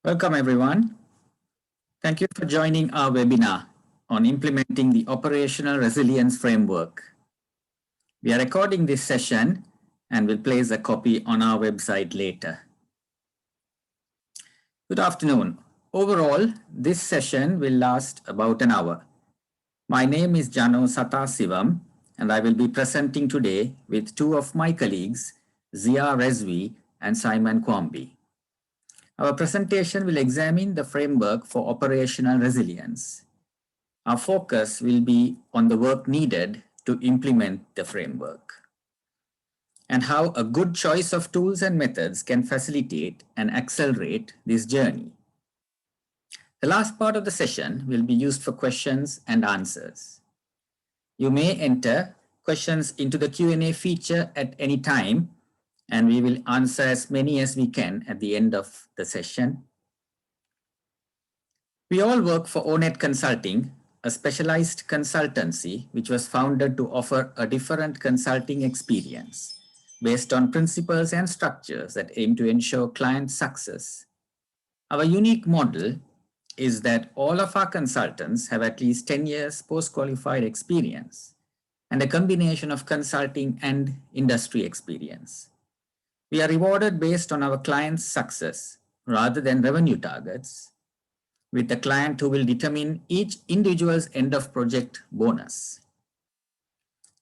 Welcome, everyone. Thank you for joining our webinar on implementing the operational resilience framework. We are recording this session and will place a copy on our website later. Good afternoon. Overall, this session will last about an hour. My name is Jano Sathasivam, and I will be presenting today with two of my colleagues, Zia Rezvi and Simon Quarmby. Our presentation will examine the framework for operational resilience. Our focus will be on the work needed to implement the framework and how a good choice of tools and methods can facilitate and accelerate this journey. The last part of the session will be used for questions and answers. You may enter questions into the Q&A feature at any time, and we will answer as many as we can at the end of the session. We all work for Ownet Consulting, a specialized consultancy which was founded to offer a different consulting experience based on principles and structures that aim to ensure client success. Our unique model is that all of our consultants have at least 10 years post-qualified experience and a combination of consulting and industry experience. We are rewarded based on our client's success rather than revenue targets, with the client who will determine each individual's end of project bonus.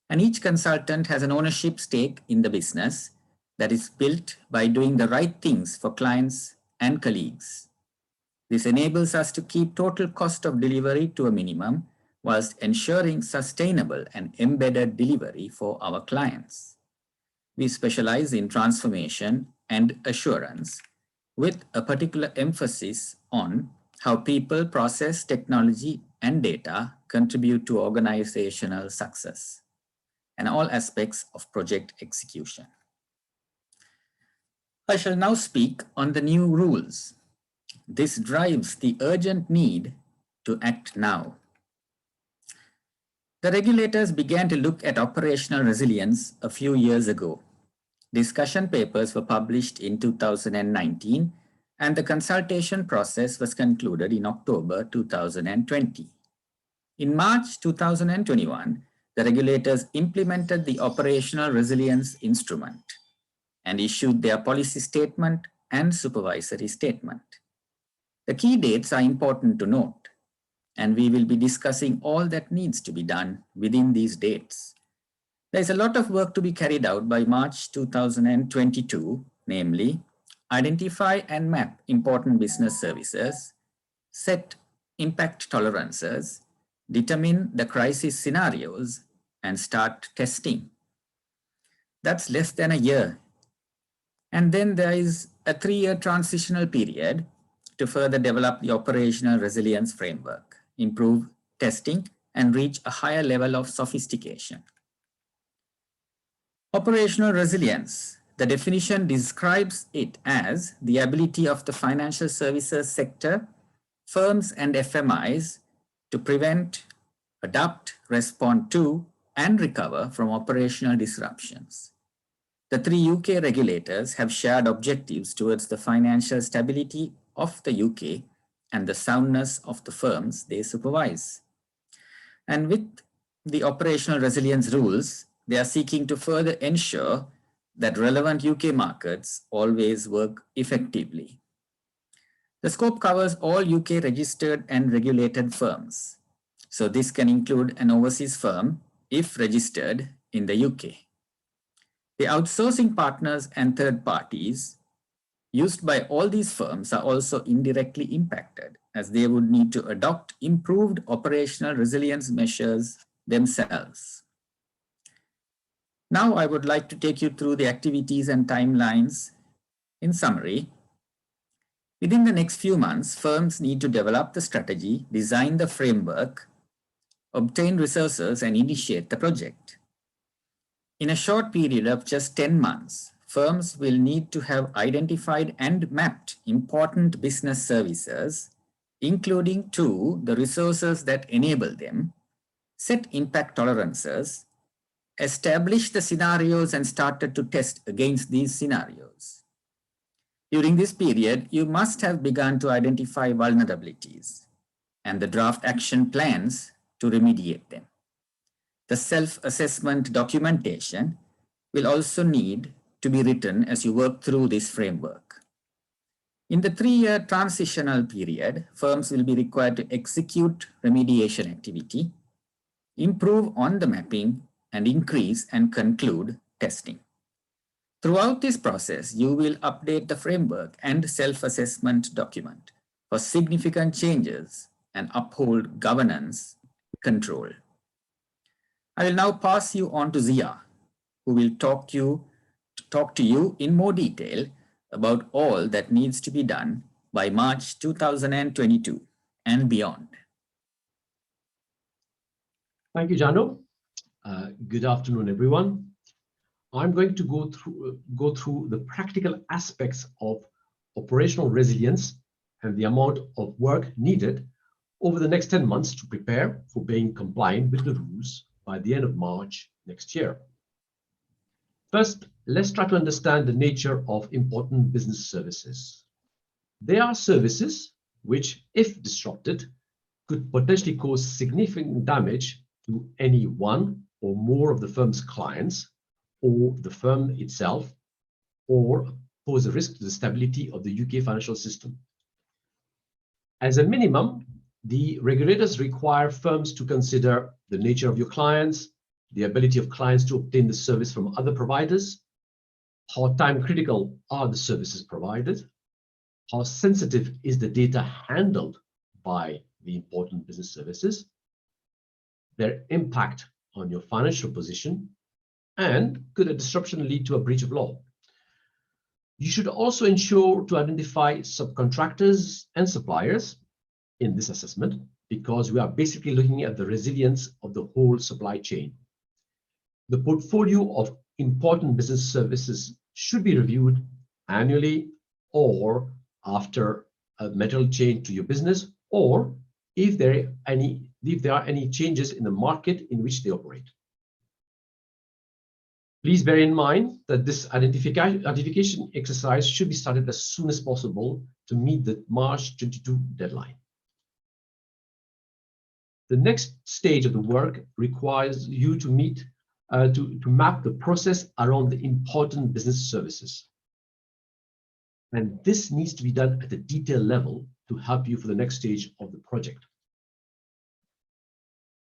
And each consultant has an ownership stake in the business that is built by doing the right things for clients and colleagues. This enables us to keep total cost of delivery to a minimum whilst ensuring sustainable and embedded delivery for our clients. We specialize in transformation and assurance with a particular emphasis on how people, process, technology, and data contribute to organizational success and all aspects of project execution. I shall now speak on the new rules. This drives the urgent need to act now. The regulators began to look at operational resilience a few years ago. Discussion papers were published in 2019, and the consultation process was concluded in October 2020. In March 2021, the regulators implemented the operational resilience instrument and issued their policy statement and supervisory statement. The key dates are important to note, and we will be discussing all that needs to be done within these dates. There is a lot of work to be carried out by March 2022, namely, identify and map important business services, set impact tolerances, determine the crisis scenarios, and start testing. That's less than a year. And then there is a 3-year transitional period to further develop the operational resilience framework, improve testing, and reach a higher level of sophistication. Operational resilience. The definition describes it as the ability of the financial services sector, firms and FMIs to prevent, adapt, respond to, and recover from operational disruptions. The 3 UK regulators have shared objectives towards the financial stability of the UK and the soundness of the firms they supervise. And with the operational resilience rules, they are seeking to further ensure that relevant UK markets always work effectively. The scope covers all UK registered and regulated firms. So this can include an overseas firm if registered in the UK. The outsourcing partners and third parties used by all these firms are also indirectly impacted, as they would need to adopt improved operational resilience measures themselves. Now I would like to take you through the activities and timelines. In summary, within the next few months, firms need to develop the strategy, design the framework, obtain resources, and initiate the project. In a short period of just 10 months, firms will need to have identified and mapped important business services, including the resources that enable them, set impact tolerances, establish the scenarios and started to test against these scenarios. During this period, you must have begun to identify vulnerabilities and the draft action plans to remediate them. The self-assessment documentation will also need to be written as you work through this framework. In the 3-year transitional period, firms will be required to execute remediation activity, improve on the mapping, and increase and conclude testing. Throughout this process, you will update the framework and self-assessment document for significant changes and uphold governance control. I will now pass you on to Zia, who will talk to you in more detail about all that needs to be done by March 2022 and beyond. Thank you, Jano. Good afternoon, everyone. I'm going to go through the practical aspects of operational resilience and the amount of work needed over the next 10 months to prepare for being compliant with the rules by the end of March next year. First, let's try to understand the nature of important business services. They are services which, if disrupted, could potentially cause significant damage to any one or more of the firm's clients, or the firm itself, or pose a risk to the stability of the UK financial system. As a minimum, the regulators require firms to consider the nature of your clients, the ability of clients to obtain the service from other providers, how time critical are the services provided, how sensitive is the data handled by the important business services, their impact on your financial position, and could a disruption lead to a breach of law? You should also ensure to identify subcontractors and suppliers in this assessment, because we are basically looking at the resilience of the whole supply chain. The portfolio of important business services should be reviewed annually or after a material change to your business, or if there are any changes in the market in which they operate. Please bear in mind that this identification exercise should be started as soon as possible to meet the March 22 deadline. The next stage of the work requires you to map the process around the important business services. And this needs to be done at a detailed level to help you for the next stage of the project.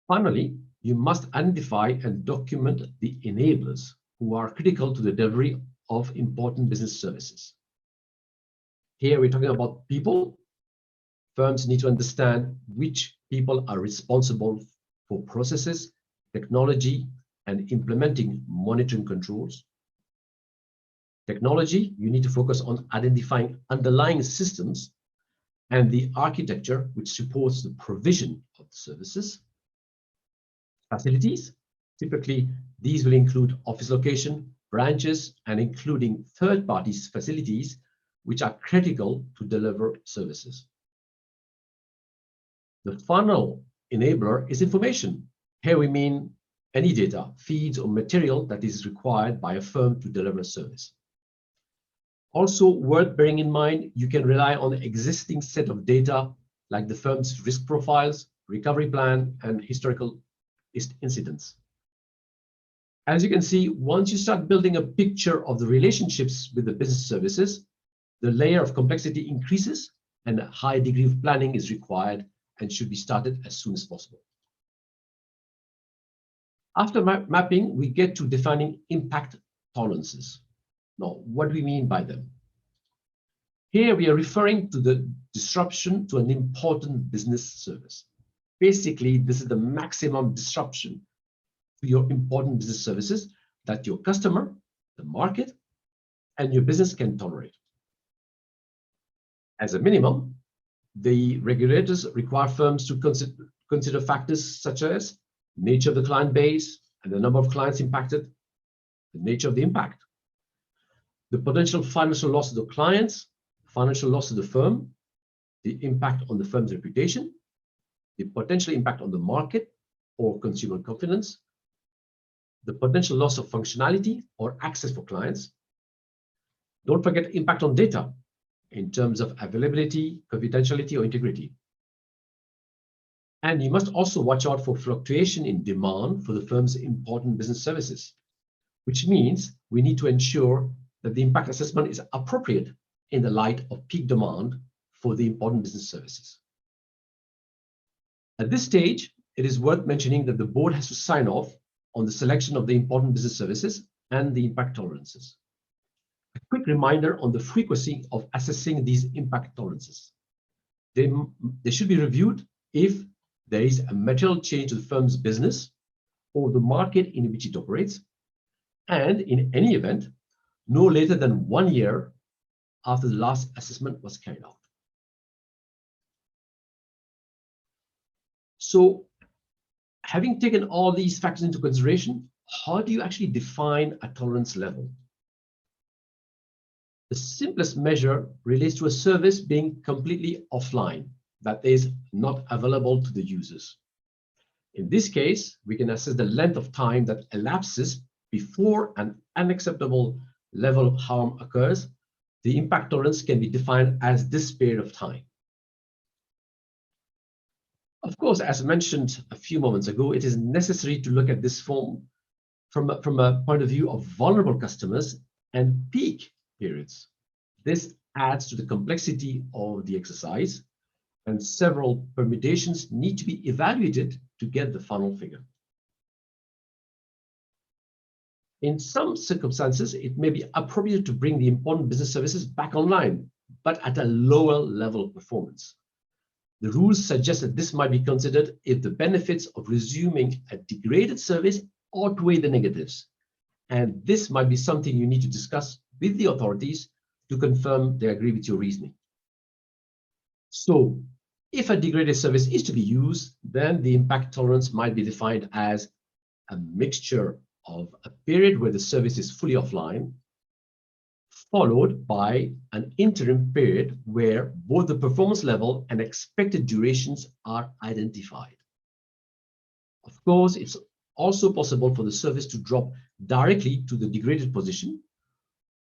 Finally, you must identify and document the enablers who are critical to the delivery of important business services. Here we're talking about people. Firms need to understand which people are responsible for processes, technology, and implementing monitoring controls. Technology, you need to focus on identifying underlying systems and the architecture which supports the provision of the services. Facilities, typically these will include office location, branches, and including third parties facilities which are critical to deliver services. The final enabler is information. Here we mean any data, feeds, or material that is required by a firm to deliver a service. Also worth bearing in mind, you can rely on the existing set of data like the firm's risk profiles, recovery plan, and historical incidents. As you can see, once you start building a picture of the relationships with the business services, the layer of complexity increases and a high degree of planning is required and should be started as soon as possible. After mapping, we get to defining impact tolerances. Now, what do we mean by them? Here we are referring to the disruption to an important business service. Basically, this is the maximum disruption to your important business services that your customer, the market, and your business can tolerate. As a minimum, the regulators require firms to consider factors such as nature of the client base and the number of clients impacted, the nature of the impact, the potential financial loss of the clients, financial loss of the firm, the impact on the firm's reputation, the potential impact on the market or consumer confidence, the potential loss of functionality or access for clients. Don't forget impact on data. in terms of availability, confidentiality, or integrity. And you must also watch out for fluctuation in demand for the firm's important business services, which means we need to ensure that the impact assessment is appropriate in the light of peak demand for the important business services. At this stage, it is worth mentioning that the board has to sign off on the selection of the important business services and the impact tolerances. A quick reminder on the frequency of assessing these impact tolerances. They should be reviewed if there is a material change to the firm's business or the market in which it operates, and in any event, no later than 1 year after the last assessment was carried out. So, having taken all these factors into consideration, how do you actually define a tolerance level? The simplest measure relates to a service being completely offline, that is, not available to the users. In this case, we can assess the length of time that elapses before an unacceptable level of harm occurs. The impact tolerance can be defined as this period of time. Of course, as mentioned a few moments ago, it is necessary to look at this from a point of view of vulnerable customers and peak periods. This adds to the complexity of the exercise, and several permutations need to be evaluated to get the final figure. In some circumstances, it may be appropriate to bring the important business services back online, but at a lower level of performance. The rules suggest that this might be considered if the benefits of resuming a degraded service outweigh the negatives. And this might be something you need to discuss with the authorities to confirm they agree with your reasoning. So, if a degraded service is to be used, then the impact tolerance might be defined as a mixture of a period where the service is fully offline, followed by an interim period where both the performance level and expected durations are identified. Of course, it's also possible for the service to drop directly to the degraded position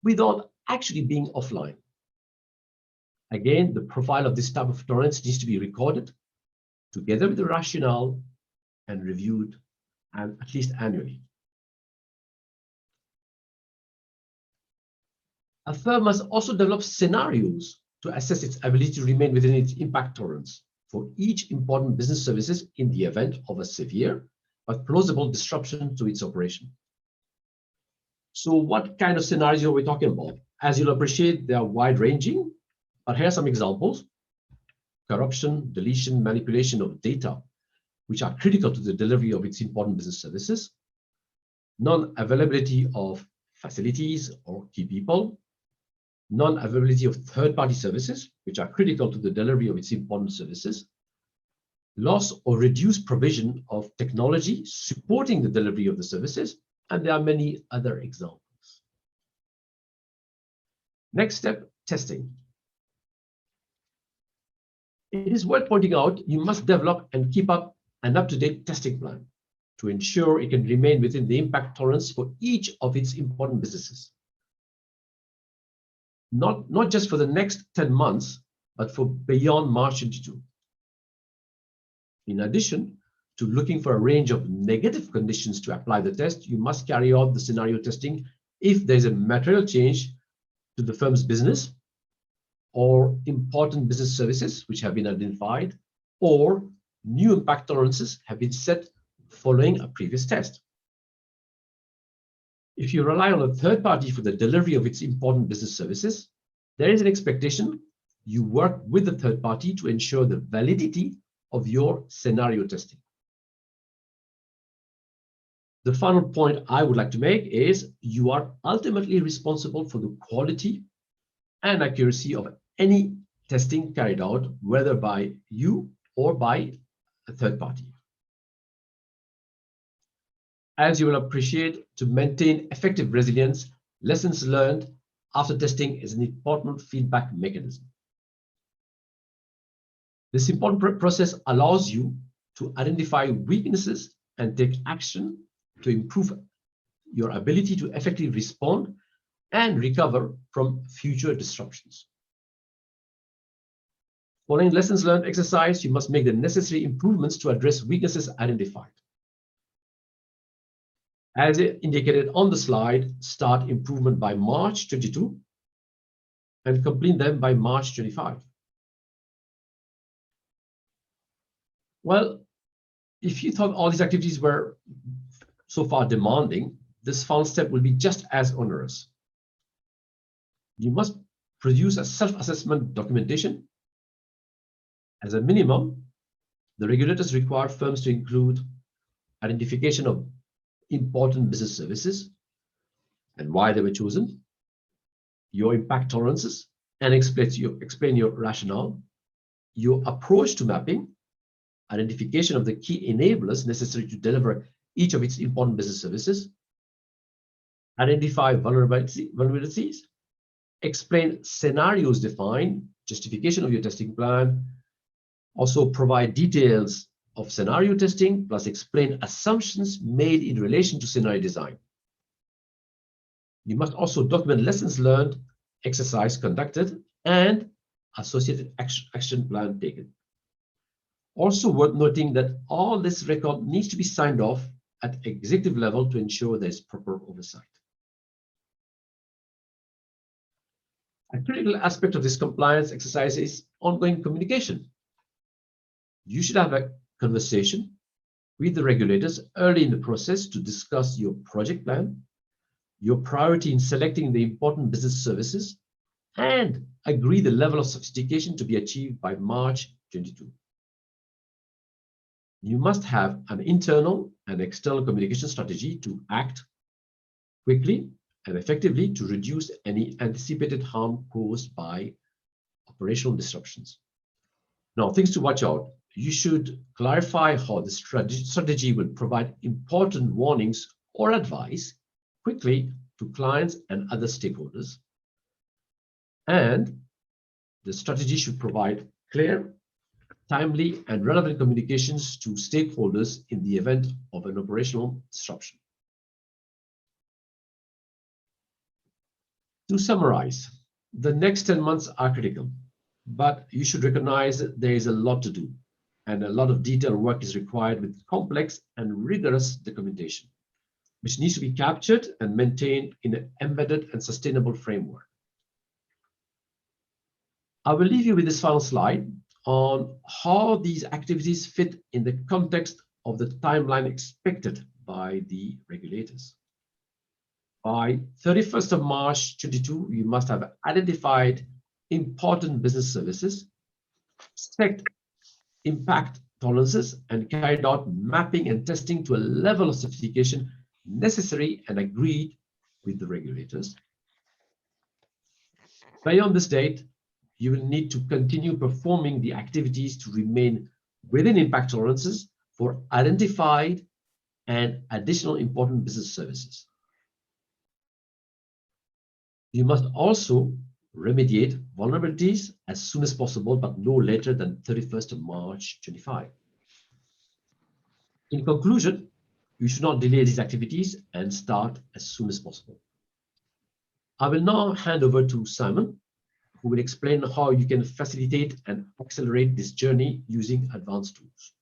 without actually being offline. Again, the profile of this type of tolerance needs to be recorded together with the rationale and reviewed at least annually. A firm must also develop scenarios to assess its ability to remain within its impact tolerance for each important business services in the event of a severe but plausible disruption to its operation. So what kind of scenarios are we talking about? As you'll appreciate, they are wide-ranging, but here are some examples. Corruption, deletion, manipulation of data, which are critical to the delivery of its important business services. Non-availability of facilities or key people. Non-availability of third-party services, which are critical to the delivery of its important services. Loss or reduced provision of technology supporting the delivery of the services, and there are many other examples. Next step, testing. It is worth pointing out you must develop and keep up an up-to-date testing plan to ensure it can remain within the impact tolerance for each of its important businesses. Not just for the next 10 months, but for beyond March 22. In addition to looking for a range of negative conditions to apply the test, you must carry out the scenario testing if there's a material change to the firm's business or important business services which have been identified, or new impact tolerances have been set following a previous test. If you rely on a third party for the delivery of its important business services, there is an expectation you work with the third party to ensure the validity of your scenario testing. The final point I would like to make is you are ultimately responsible for the quality and accuracy of any testing carried out, whether by you or by a third party. As you will appreciate, to maintain effective resilience, lessons learned after testing is an important feedback mechanism. This important process allows you to identify weaknesses and take action to improve your ability to effectively respond and recover from future disruptions. Following lessons learned exercise, you must make the necessary improvements to address weaknesses identified. As indicated on the slide, start improvement by March 22 and complete them by March 25. Well, if you thought all these activities were so far demanding, this final step will be just as onerous. You must produce a self-assessment documentation. As a minimum, the regulators require firms to include identification of important business services and why they were chosen, your impact tolerances, and explain your rationale, your approach to mapping, identification of the key enablers necessary to deliver each of its important business services, identify vulnerabilities, explain scenarios defined, justification of your testing plan, also provide details of scenario testing, plus explain assumptions made in relation to scenario design. You must also document lessons learned, exercise conducted, and associated action plan taken. Also worth noting that all this record needs to be signed off at executive level to ensure there is proper oversight. A critical aspect of this compliance exercise is ongoing communication. You should have a conversation with the regulators early in the process to discuss your project plan, your priority in selecting the important business services, and agree the level of sophistication to be achieved by March 22. You must have an internal and external communication strategy to act quickly and effectively to reduce any anticipated harm caused by operational disruptions. Now, things to watch out. You should clarify how the strategy will provide important warnings or advice quickly to clients and other stakeholders. And the strategy should provide clear, timely, and relevant communications to stakeholders in the event of an operational disruption. To summarize, the next 10 months are critical, but you should recognize that there is a lot to do, and a lot of detailed work is required with complex and rigorous documentation, which needs to be captured and maintained in an embedded and sustainable framework. I will leave you with this final slide on how these activities fit in the context of the timeline expected by the regulators. By 31st of March 22, you must have identified important business services, set impact tolerances, and carried out mapping and testing to a level of sophistication necessary and agreed with the regulators. Beyond this date, you will need to continue performing the activities to remain within impact tolerances for identified and additional important business services. You must also remediate vulnerabilities as soon as possible, but no later than 31st of March 25. In conclusion, you should not delay these activities and start as soon as possible. I will now hand over to Simon, who will explain how you can facilitate and accelerate this journey using advanced tools.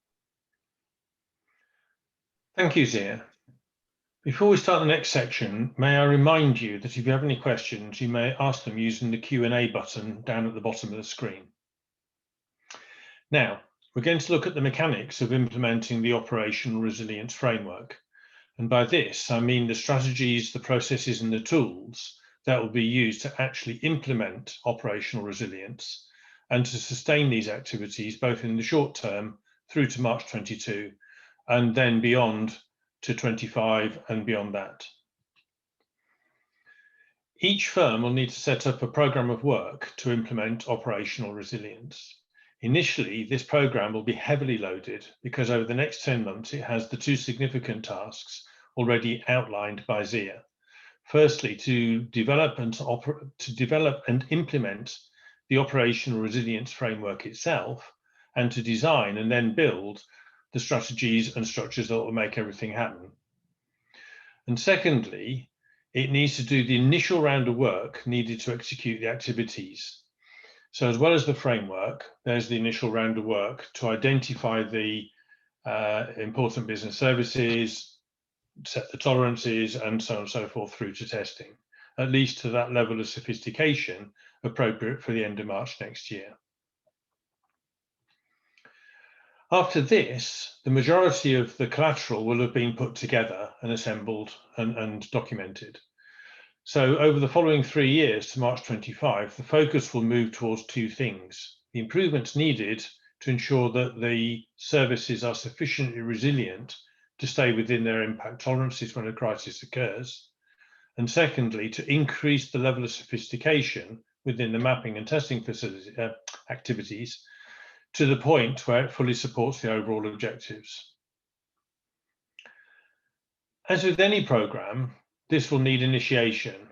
Thank you, Zia. Before we start the next section, may I remind you that if you have any questions, you may ask them using the Q&A button down at the bottom of the screen. Now, we're going to look at the mechanics of implementing the operational resilience framework. And by this, I mean the strategies, the processes, and the tools that will be used to actually implement operational resilience and to sustain these activities, both in the short term through to March 22, and then beyond to 25 and beyond that. Each firm will need to set up a program of work to implement operational resilience. Initially, this program will be heavily loaded because over the next 10 months, it has the two significant tasks already outlined by Zia. Firstly, to develop and implement the operational resilience framework itself, and to design and then build the strategies and structures that will make everything happen. And secondly, it needs to do the initial round of work needed to execute the activities. So as well as the framework, there's the initial round of work to identify the important business services, set the tolerances, and so on and so forth through to testing, at least to that level of sophistication appropriate for the end of March next year. After this, the majority of the collateral will have been put together and assembled and documented. So over the following 3 years to March 25, the focus will move towards two things: the improvements needed to ensure that the services are sufficiently resilient to stay within their impact tolerances when a crisis occurs, and secondly, to increase the level of sophistication within the mapping and testing facility, activities to the point where it fully supports the overall objectives. As with any program, this will need initiation.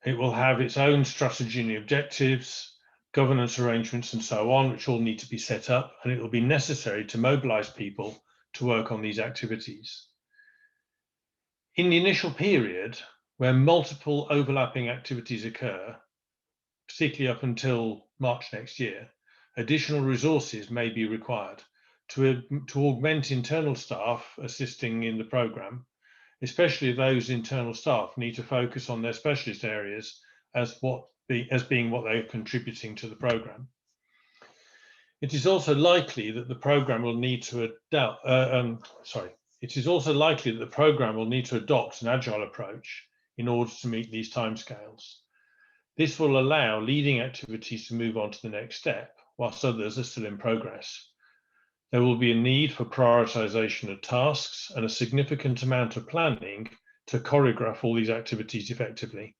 It will have its own strategy and objectives, governance arrangements, and so on, which all need to be set up, and it will be necessary to mobilize people to work on these activities. In the initial period, where multiple overlapping activities occur, particularly up until March next year, additional resources may be required to augment internal staff assisting in the programme, especially those internal staff need to focus on their specialist areas as being what they are contributing to the programme. It is also likely that the programme will need to adopt an agile approach in order to meet these timescales. This will allow leading activities to move on to the next step, whilst others are still in progress. There will be a need for prioritization of tasks and a significant amount of planning to choreograph all these activities effectively.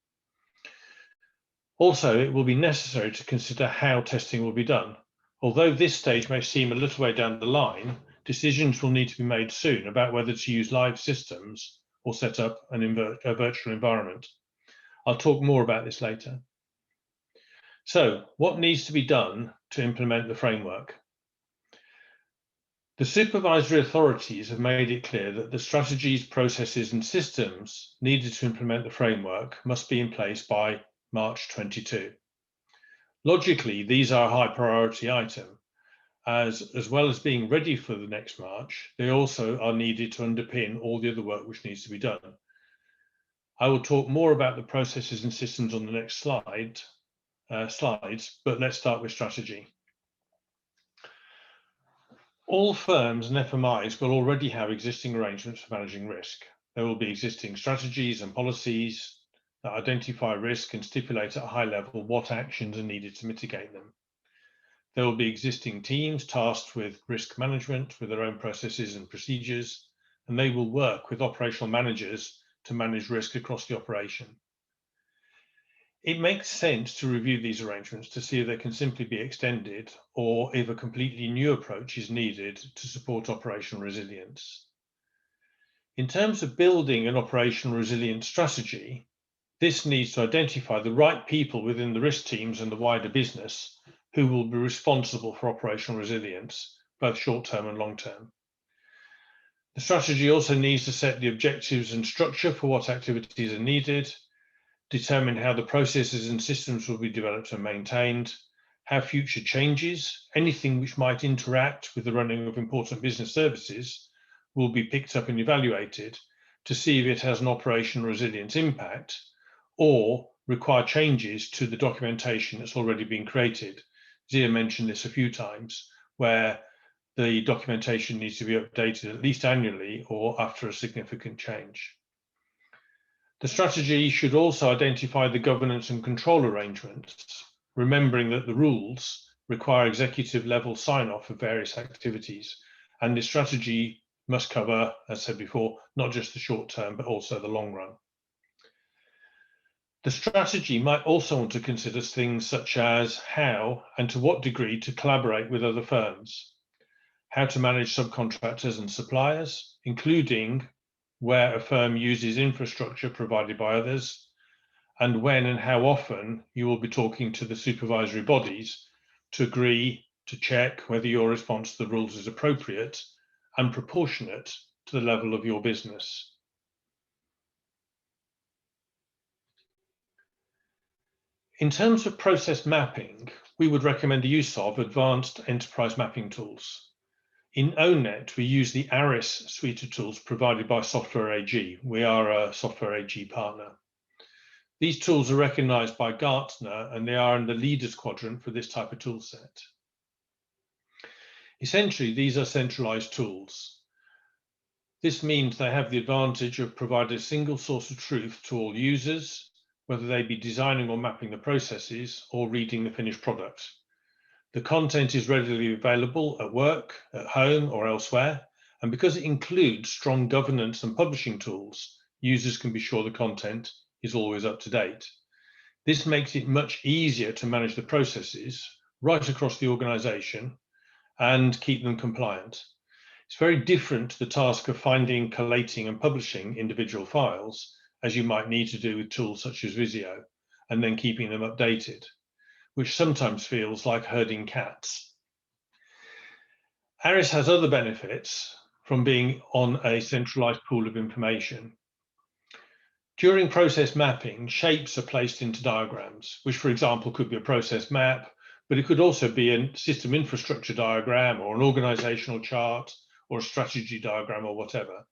Also, it will be necessary to consider how testing will be done. Although this stage may seem a little way down the line, decisions will need to be made soon about whether to use live systems or set up a virtual environment. I'll talk more about this later. So, what needs to be done to implement the framework? The supervisory authorities have made it clear that the strategies, processes, and systems needed to implement the framework must be in place by March 22. Logically, these are a high priority item, as well as being ready for the next March, they also are needed to underpin all the other work which needs to be done. I will talk more about the processes and systems on the next slides, but let's start with strategy. All firms and FMIs will already have existing arrangements for managing risk. There will be existing strategies and policies that identify risk and stipulate at a high level what actions are needed to mitigate them. There will be existing teams tasked with risk management with their own processes and procedures, and they will work with operational managers to manage risk across the operation. It makes sense to review these arrangements to see if they can simply be extended or if a completely new approach is needed to support operational resilience. In terms of building an operational resilience strategy, this needs to identify the right people within the risk teams and the wider business who will be responsible for operational resilience, both short-term and long-term. The strategy also needs to set the objectives and structure for what activities are needed, determine how the processes and systems will be developed and maintained, how future changes, anything which might interact with the running of important business services, will be picked up and evaluated to see if it has an operational resilience impact or require changes to the documentation that's already been created. Zia mentioned this a few times, where the documentation needs to be updated at least annually or after a significant change. The strategy should also identify the governance and control arrangements, remembering that the rules require executive level sign-off of various activities, and the strategy must cover, as said before, not just the short term, but also the long run. The strategy might also want to consider things such as how and to what degree to collaborate with other firms, how to manage subcontractors and suppliers, including where a firm uses infrastructure provided by others, and when and how often you will be talking to the supervisory bodies to agree to check whether your response to the rules is appropriate and proportionate to the level of your business. In terms of process mapping, we would recommend the use of advanced enterprise mapping tools. In Ownet, we use the Aries suite of tools provided by Software AG. We are a Software AG partner. These tools are recognized by Gartner, and they are in the leaders quadrant for this type of tool set. Essentially, these are centralized tools. This means they have the advantage of providing a single source of truth to all users, whether they be designing or mapping the processes or reading the finished product. The content is readily available at work, at home, or elsewhere, and because it includes strong governance and publishing tools, users can be sure the content is always up to date. This makes it much easier to manage the processes right across the organization and keep them compliant. It's very different to the task of finding, collating, and publishing individual files, as you might need to do with tools such as Visio, and then keeping them updated, which sometimes feels like herding cats. Aries has other benefits from being on a centralized pool of information. During process mapping, shapes are placed into diagrams, which, for example, could be a process map, but it could also be a system infrastructure diagram or an organizational chart or a strategy diagram or whatever.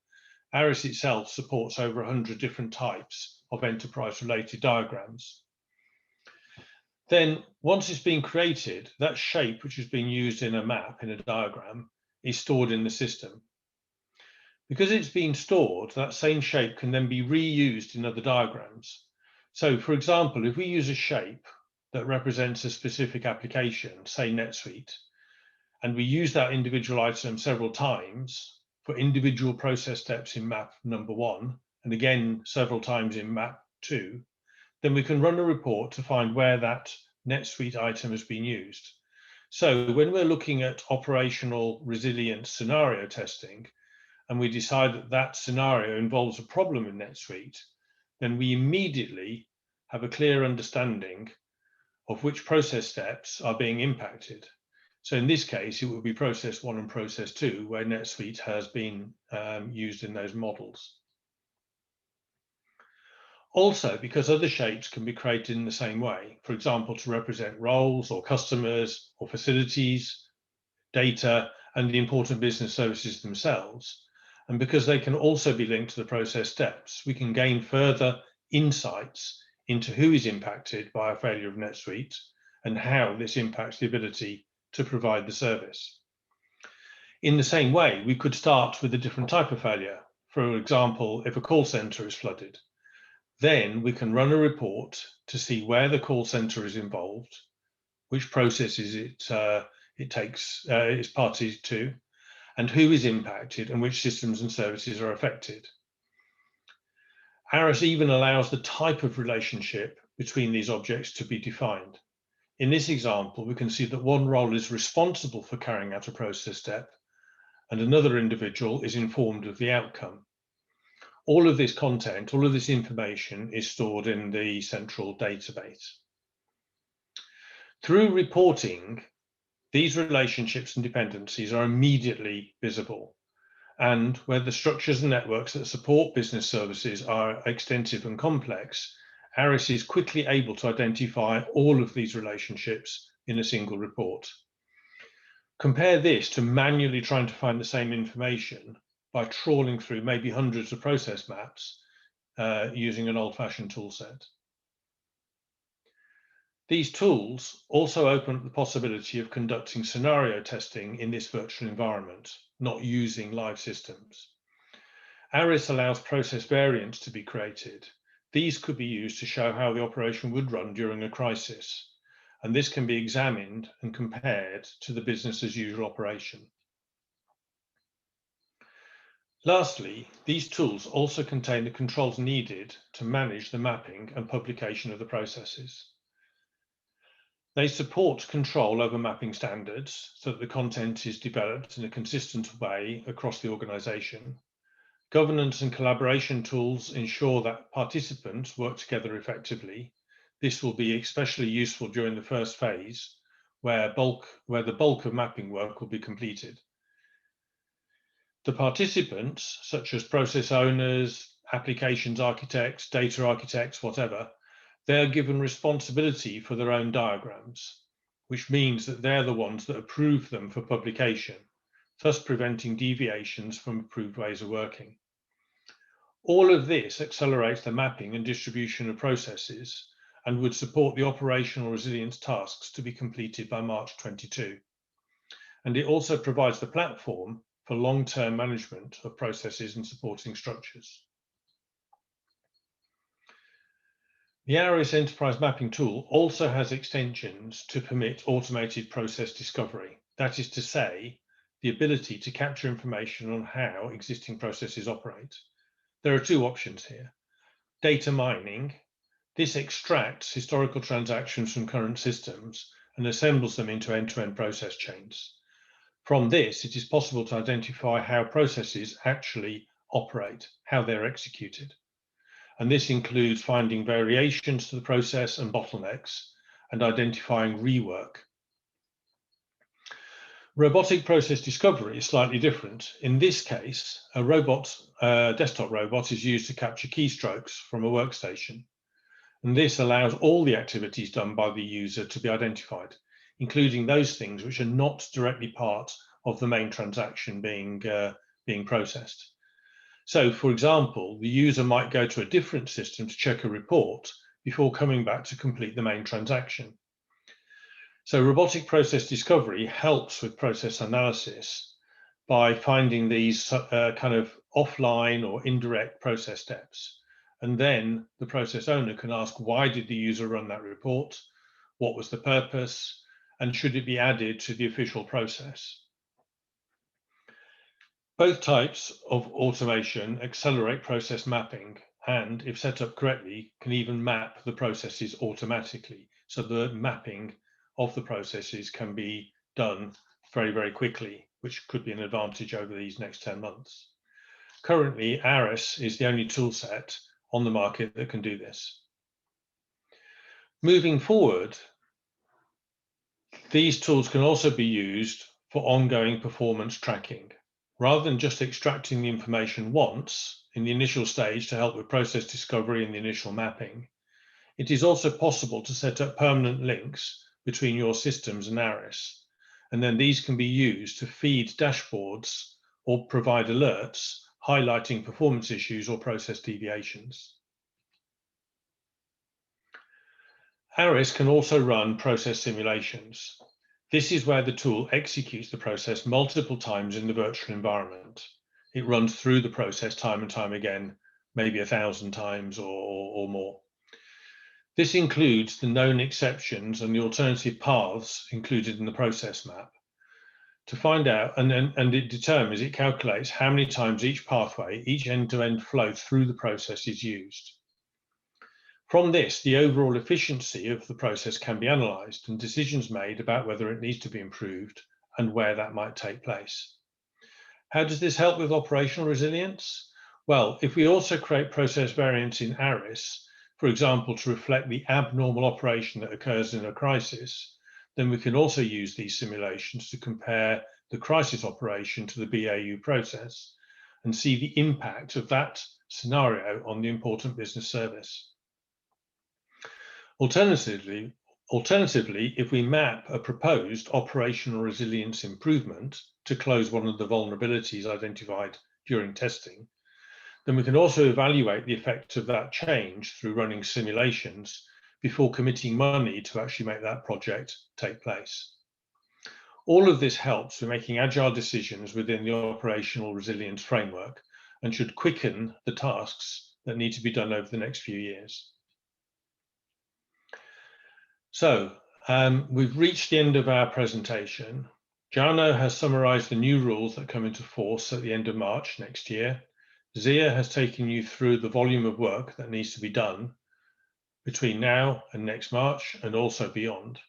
Aries itself supports over 100 different types of enterprise-related diagrams. Then, once it's been created, that shape which is being used in a map, in a diagram, is stored in the system. Because it's been stored, that same shape can then be reused in other diagrams. So, for example, if we use a shape that represents a specific application, say NetSuite, and we use that individual item several times for individual process steps in map number 1, and again several times in map 2, then we can run a report to find where that NetSuite item has been used. So when we're looking at operational resilience scenario testing, and we decide that that scenario involves a problem in NetSuite, then we immediately have a clear understanding of which process steps are being impacted. So in this case, it would be process 1 and process 2, where NetSuite has been used in those models. Also, because other shapes can be created in the same way, for example, to represent roles or customers or facilities, data, and the important business services themselves, and because they can also be linked to the process steps, we can gain further insights into who is impacted by a failure of NetSuite and how this impacts the ability to provide the service. In the same way, we could start with a different type of failure. For example, if a call center is flooded, then we can run a report to see where the call center is involved, which processes it takes its parties to, and who is impacted and which systems and services are affected. Aries even allows the type of relationship between these objects to be defined. In this example, we can see that one role is responsible for carrying out a process step, and another individual is informed of the outcome. All of this content, all of this information is stored in the central database. Through reporting, these relationships and dependencies are immediately visible. And where the structures and networks that support business services are extensive and complex, Aries is quickly able to identify all of these relationships in a single report. Compare this to manually trying to find the same information by trawling through maybe hundreds of process maps using an old-fashioned tool set. These tools also open up the possibility of conducting scenario testing in this virtual environment, not using live systems. Aries allows process variants to be created. These could be used to show how the operation would run during a crisis, and this can be examined and compared to the business as usual operation. Lastly, these tools also contain the controls needed to manage the mapping and publication of the processes. They support control over mapping standards so that the content is developed in a consistent way across the organization. Governance and collaboration tools ensure that participants work together effectively. This will be especially useful during the first phase, where the bulk of mapping work will be completed. The participants, such as process owners, applications architects, data architects, whatever, they are given responsibility for their own diagrams. which means that they're the ones that approve them for publication, thus preventing deviations from approved ways of working. All of this accelerates the mapping and distribution of processes and would support the operational resilience tasks to be completed by March 22. And it also provides the platform for long-term management of processes and supporting structures. The Aries Enterprise Mapping tool also has extensions to permit automated process discovery. That is to say, the ability to capture information on how existing processes operate. There are two options here. Data mining. This extracts historical transactions from current systems and assembles them into end-to-end process chains. From this, it is possible to identify how processes actually operate, how they're executed. And this includes finding variations to the process and bottlenecks and identifying rework. Robotic process discovery is slightly different. In this case, a desktop robot is used to capture keystrokes from a workstation. And this allows all the activities done by the user to be identified, including those things which are not directly part of the main transaction being processed. So, for example, the user might go to a different system to check a report before coming back to complete the main transaction. So robotic process discovery helps with process analysis by finding these kind of offline or indirect process steps. And then the process owner can ask, why did the user run that report? What was the purpose? And should it be added to the official process? Both types of automation accelerate process mapping and, if set up correctly, can even map the processes automatically. So the mapping of the processes can be done very, very quickly, which could be an advantage over these next 10 months. Currently, Aries is the only tool set on the market that can do this. Moving forward, these tools can also be used for ongoing performance tracking. Rather than just extracting the information once in the initial stage to help with process discovery and the initial mapping, it is also possible to set up permanent links between your systems and Aries. And then these can be used to feed dashboards or provide alerts highlighting performance issues or process deviations. Aries can also run process simulations. This is where the tool executes the process multiple times in the virtual environment. It runs through the process time and time again, maybe 1,000 times or more. This includes the known exceptions and the alternative paths included in the process map. To find out, and it calculates how many times each pathway, each end-to-end flow through the process is used. From this, the overall efficiency of the process can be analysed and decisions made about whether it needs to be improved and where that might take place. How does this help with operational resilience? Well, if we also create process variants in Aries, for example, to reflect the abnormal operation that occurs in a crisis, then we can also use these simulations to compare the crisis operation to the BAU process and see the impact of that scenario on the important business service. Alternatively, if we map a proposed operational resilience improvement to close one of the vulnerabilities identified during testing, then we can also evaluate the effect of that change through running simulations before committing money to actually make that project take place. All of this helps with making agile decisions within the operational resilience framework and should quicken the tasks that need to be done over the next few years. So we've reached the end of our presentation. Jano has summarized the new rules that come into force at the end of March next year. Zia has taken you through the volume of work that needs to be done between now and next March and also beyond.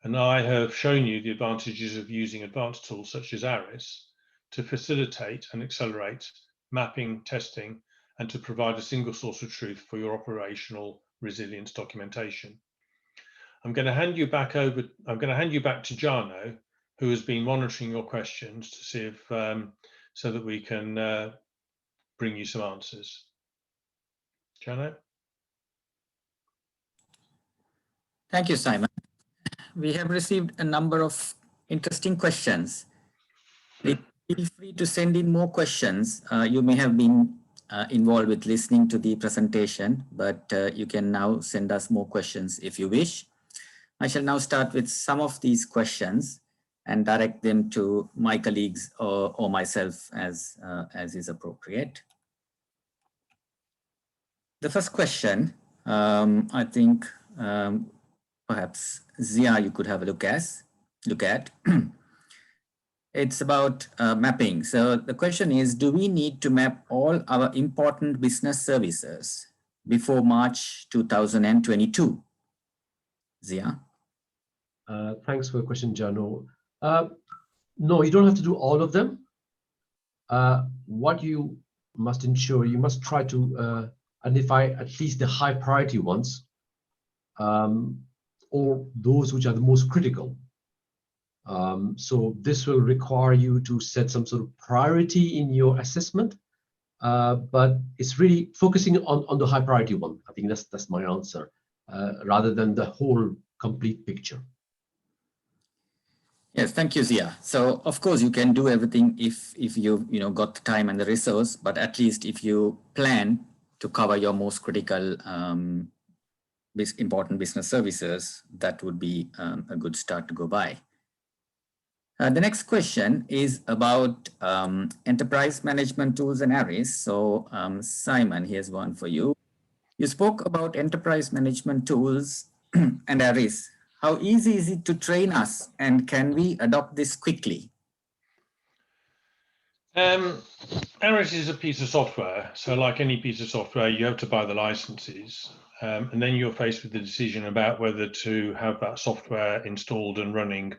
And I have shown you the advantages of using advanced tools such as Aries to facilitate and accelerate mapping, testing, and to provide a single source of truth for your operational resilience documentation. I'm going to hand you back to Jano, who has been monitoring your questions to see if so that we can bring you some answers. Jano? Thank you, Simon. we have received a number of interesting questions. Please feel free to send in more questions. You may have been involved with listening to the presentation, but you can now send us more questions if you wish. I shall now start with some of these questions and direct them to my colleagues or myself as is appropriate. The first question, I think perhaps Zia, you could have a look at. It's about mapping. So the question is, do we need to map all our important business services before March 2022? Zia? Thanks for the question, Jano. No, you don't have to do all of them. What you must ensure, you must try to identify at least the high priority ones, or those which are the most critical. So this will require you to set some sort of priority in your assessment, but it's really focusing on the high priority one. I think that's my answer, rather than the whole complete picture. Yes, thank you, Zia. So of course you can do everything if you got the time and the resource, but at least if you plan to cover your most critical important business services, that would be a good start to go by. The next question is about enterprise management tools and Aries. So Simon, here's one for you. You spoke about enterprise management tools and Aries. How easy is it to train us, and can we adopt this quickly? Aries is a piece of software. So like any piece of software, you have to buy the licenses. And then you're faced with the decision about whether to have that software installed and running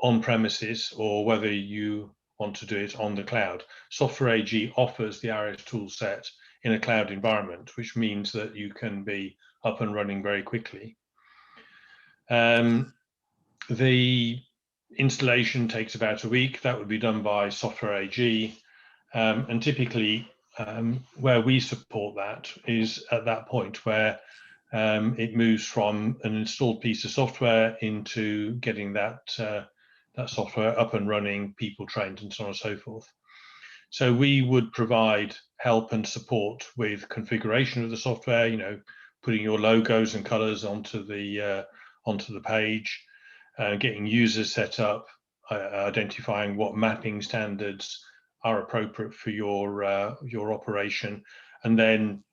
on premises or whether you want to do it on the cloud. Software AG offers the Aries tool set in a cloud environment, which means that you can be up and running very quickly. The installation takes about a week. That would be done by Software AG. And typically, where we support that is at that point where it moves from an installed piece of software into getting that software up and running, people trained, and so on and so forth. So we would provide help and support with configuration of the software, putting your logos and colors onto the page, getting users set up, identifying what mapping standards are appropriate for your operation, and then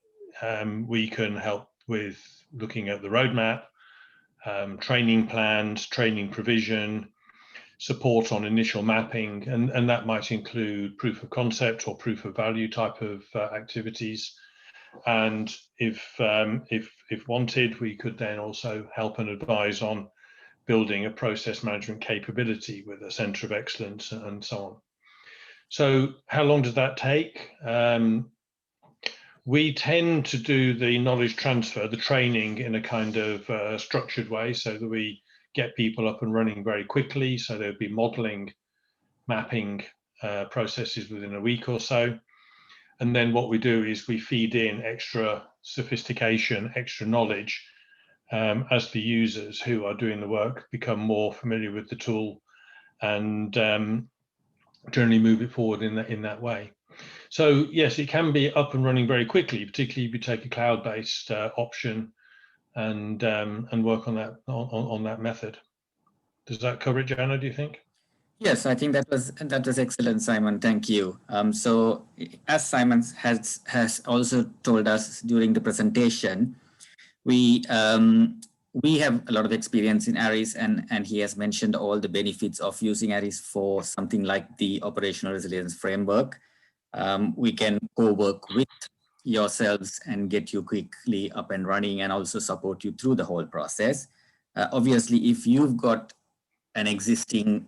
we can help with looking at the roadmap, training plans, training provision, support on initial mapping, and that might include proof of concept or proof of value type of activities. And if wanted, we could then also help and advise on building a process management capability with a center of excellence and so on. So how long does that take? We tend to do the knowledge transfer, the training, in a kind of structured way so that we get people up and running very quickly. So there'll be modeling, mapping processes within a week or so. And then what we do is we feed in extra sophistication, extra knowledge as the users who are doing the work become more familiar with the tool and generally move it forward in that way. So yes, it can be up and running very quickly, particularly if you take a cloud-based option and work on that method. Does that cover it, Jano, do you think? Yes, I think that was excellent, Simon. Thank you. So as Simon has also told us during the presentation, we have a lot of experience in Aries, and he has mentioned all the benefits of using Aries for something like the operational resilience framework. We can co-work with yourselves and get you quickly up and running and also support you through the whole process. Obviously, if you've got an existing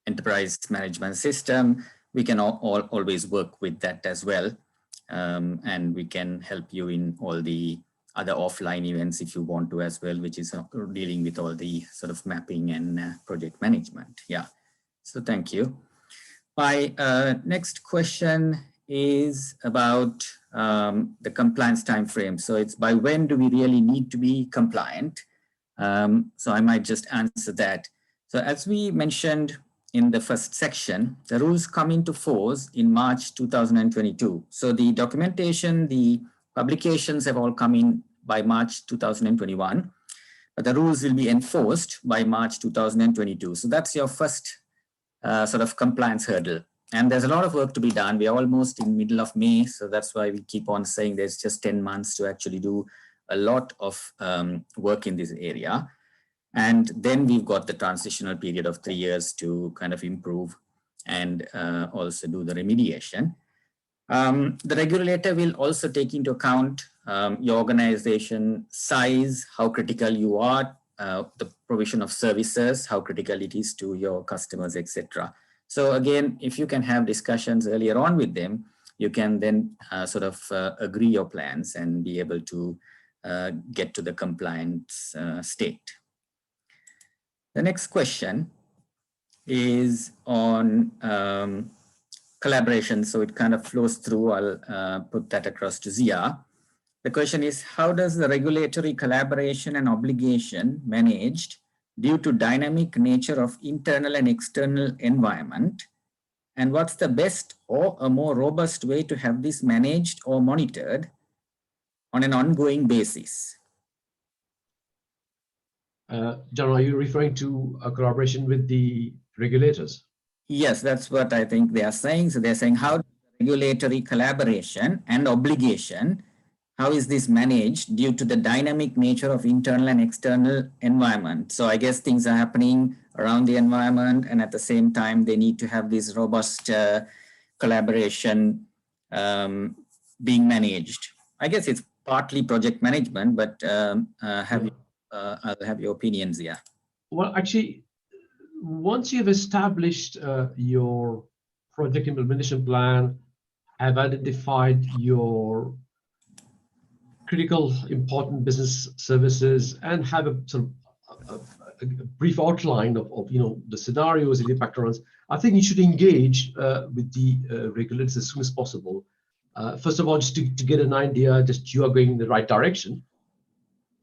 enterprise management system, we can always work with that as well. And we can help you in all the other offline events if you want to as well, which is dealing with all the sort of mapping and project management. Yeah, so thank you. My next question is about the compliance time frame. So it's by when do we really need to be compliant? So I might just answer that. So as we mentioned in the first section, the rules come into force in March 2022. So the documentation, the publications have all come in by March 2021, but the rules will be enforced by March 2022. So that's your first sort of compliance hurdle. And there's a lot of work to be done. We're almost in middle of May, so that's why we keep on saying there's just 10 months to actually do a lot of work in this area. And then we've got the transitional period of 3 years to kind of improve and also do the remediation. The regulator will also take into account your organization size, how critical you are, the provision of services, how critical it is to your customers, etc. So again, if you can have discussions earlier on with them, you can then sort of agree your plans and be able to get to the compliance state. The next question is on collaboration. So it kind of flows through. I'll put that across to Zia. The question is, how does the regulatory collaboration and obligation managed due to dynamic nature of internal and external environment? And what's the best or a more robust way to have this managed or monitored on an ongoing basis? Jano, are you referring to a collaboration with the regulators? Yes, that's what I think they are saying. So they're saying how regulatory collaboration and obligation, how is this managed due to the dynamic nature of internal and external environment? So I guess things are happening around the environment, and at the same time, they need to have this robust collaboration being managed. I guess it's partly project management, but I'll have your opinions here. Well, actually, once you've established your project implementation plan, have identified your critical, important business services, and have a sort of a brief outline of the scenarios and impact rounds, I think you should engage with the regulators as soon as possible. First of all, just to get an idea, just you are going in the right direction,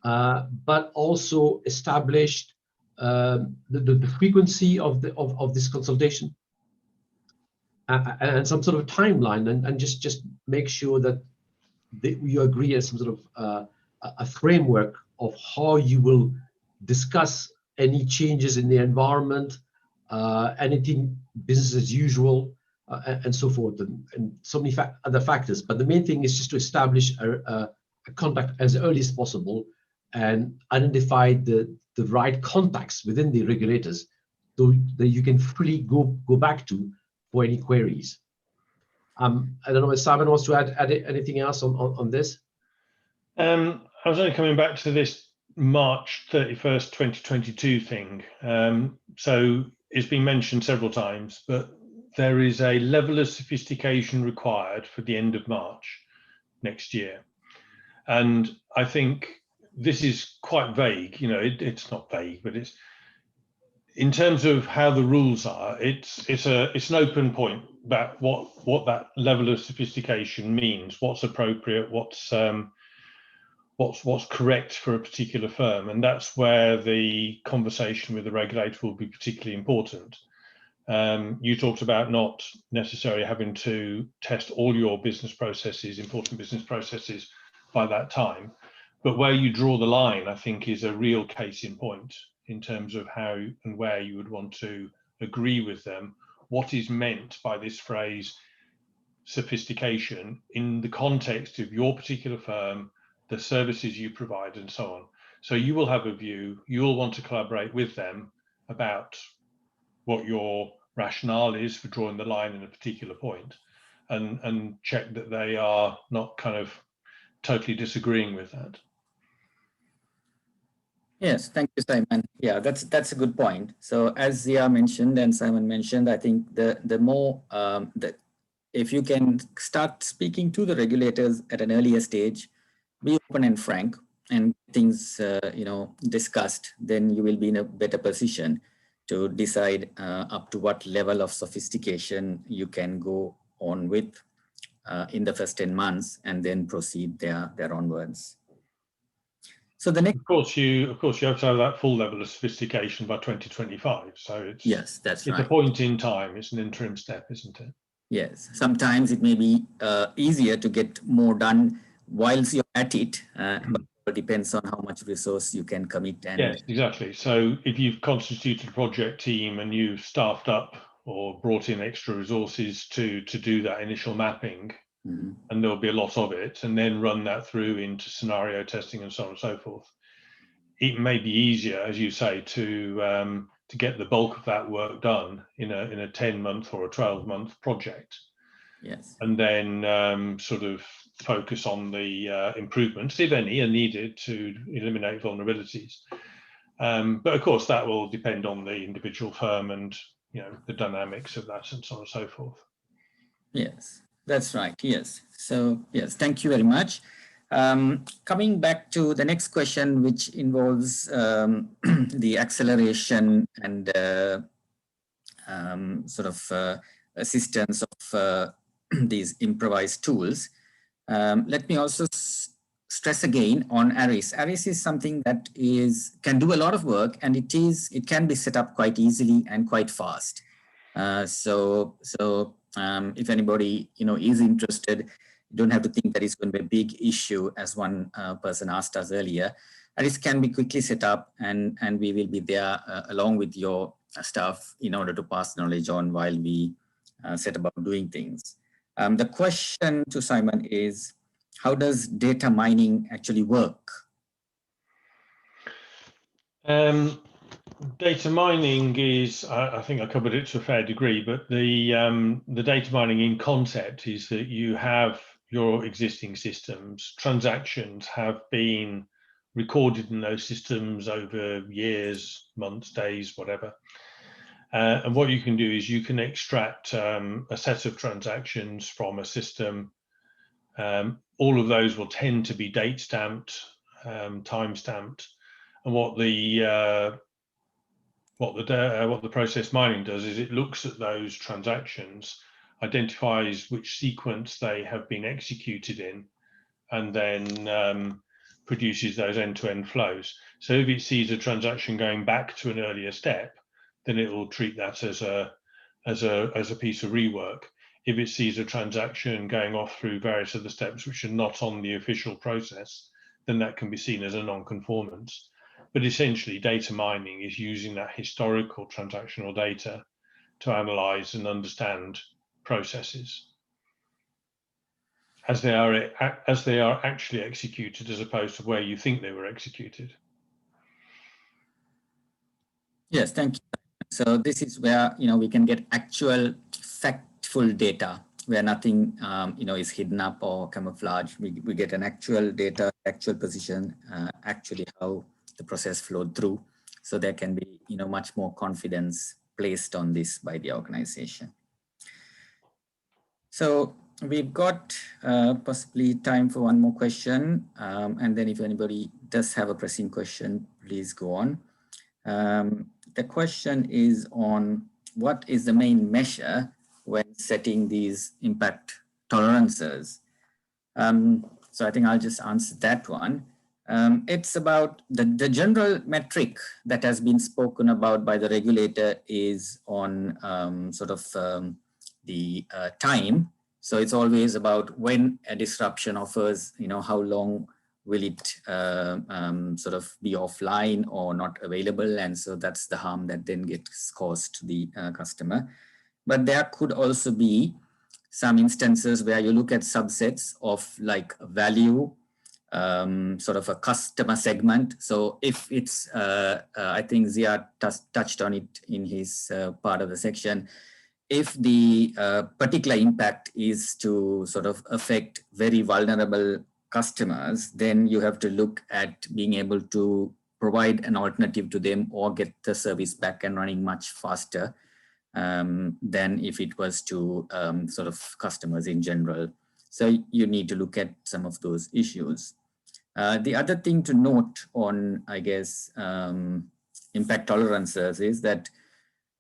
but also established the frequency of this consultation and some sort of timeline, and just make sure that you agree as some sort of a framework of how you will discuss any changes in the environment, anything business as usual, and so forth, and so many other factors. But the main thing is just to establish a contact as early as possible and identify the right contacts within the regulators so that you can freely go back to for any queries. I don't know if Simon wants to add anything else on this. I was only coming back to this March 31st, 2022 thing. So it's been mentioned several times, but there is a level of sophistication required for the end of March next year. And I think this is quite vague. It's not vague, but it's in terms of how the rules are, it's an open point about what that level of sophistication means, what's appropriate, what's correct for a particular firm, and that's where the conversation with the regulator will be particularly important. You talked about not necessarily having to test all your business processes, important business processes, by that time, but where you draw the line, I think, is a real case in point in terms of how and where you would want to agree with them what is meant by this phrase sophistication in the context of your particular firm, the services you provide, and so on. So you will have a view, you'll want to collaborate with them about what your rationale is for drawing the line in a particular point, and check that they are not kind of totally disagreeing with that. Yes, thank you, Simon. Yeah, that's a good point. So as Zia mentioned and Simon mentioned, I think the more if you can start speaking to the regulators at an earlier stage, be open and frank, and things discussed, then you will be in a better position to decide up to what level of sophistication you can go on with in the first 10 months and then proceed there onwards. So the next, of course, you have to have that full level of sophistication by 2025. So it's yes, that's it's right. a point in time. It's an interim step, isn't it? Yes, sometimes it may be easier to get more done whilst you're at it, but it depends on how much resource you can commit. And yes, exactly. So if you've constituted a project team and you've staffed up or brought in extra resources to do that initial mapping, and there'll be a lot of it, and then run that through into scenario testing and so on and so forth, it may be easier, as you say, to get the bulk of that work done in a 10-month or a 12-month project. yes, And then sort of focus on the improvements, if any, are needed to eliminate vulnerabilities. But of course, that will depend on the individual firm and the dynamics of that and so on and so forth. yes, that's right. Yes. So yes, thank you very much. Coming back to the next question, which involves the acceleration and sort of assistance of these improvised tools. Let me also stress again on Aries. Aries is something that can do a lot of work, and it can be set up quite easily and quite fast. So if anybody is interested, you don't have to think that it's going to be a big issue, as one person asked us earlier. Aries can be quickly set up, and we will be there along with your staff in order to pass knowledge on while we set about doing things. The question to Simon is, how does data mining actually work? Data mining is, I think I covered it to a fair degree, but the data mining in concept is that you have your existing systems. Transactions have been recorded in those systems over years, months, days, whatever. And what you can do is you can extract a set of transactions from a system. All of those will tend to be date stamped, time stamped, and what the process mining does is it looks at those transactions, identifies which sequence they have been executed in, and then produces those end-to-end flows. So if it sees a transaction going back to an earlier step, then it will treat that as a piece of rework. If it sees a transaction going off through various other steps which are not on the official process, then that can be seen as a non-conformance. But essentially, data mining is using that historical transactional data to analyze and understand processes as they are actually executed, as opposed to where you think they were executed. Yes, thank you. So this is where we can get actual factful data, where nothing is hidden up or camouflaged. We get an actual data, actual position, actually how the process flowed through. So there can be much more confidence placed on this by the organization. So we've got possibly time for one more question, and then if anybody does have a pressing question, please go on. The question is on what is the main measure when setting these impact tolerances. So I think I'll just answer that one. It's about the general metric that has been spoken about by the regulator is on the time. So it's always about when a disruption occurs, how long will it sort of be offline or not available? And so that's the harm that then gets caused to the customer. But there could also be some instances where you look at subsets of like value, sort of a customer segment. So if it's, I think Zia touched on it in his part of the section, if the particular impact is to sort of affect very vulnerable customers, then you have to look at being able to provide an alternative to them or get the service back and running much faster than if it was to sort of customers in general. So you need to look at some of those issues. The other thing to note on, I guess, impact tolerances is that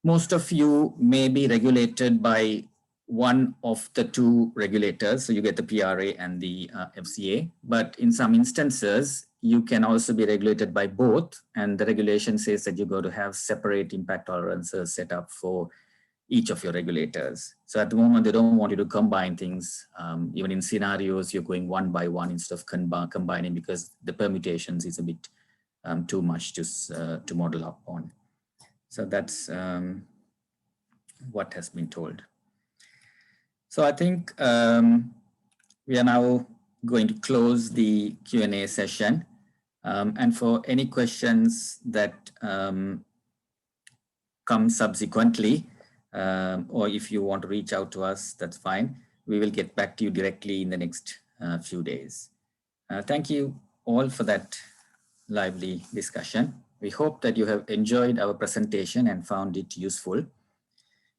most of you may be regulated by one of the two regulators. So you get the PRA and the FCA, but in some instances, you can also be regulated by both. And the regulation says that you're going to have separate impact tolerances set up for each of your regulators. So at the moment, they don't want you to combine things. Even in scenarios, you're going one by one instead of combining, because the permutations is a bit too much to model up on. So that's what has been told. So I think we are now going to close the Q&A session. And for any questions that come subsequently, or if you want to reach out to us, that's fine. We will get back to you directly in the next few days. Thank you all for that lively discussion. We hope that you have enjoyed our presentation and found it useful.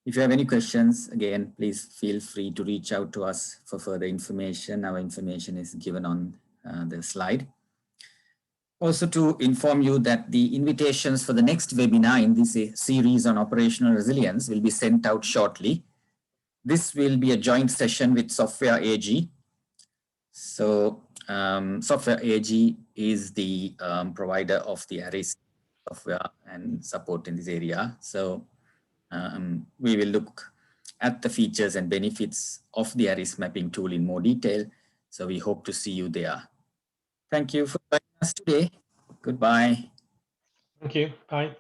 If you have any questions, again, please feel free to reach out to us for further information. Our information is given on the slide. Also to inform you that the invitations for the next webinar in this series on operational resilience will be sent out shortly. This will be a joint session with Software AG. So Software AG is the provider of the Aries software and support in this area. So we will look at the features and benefits of the Aries mapping tool in more detail. So we hope to see you there. Thank you for joining us today. Goodbye. Thank you. Bye.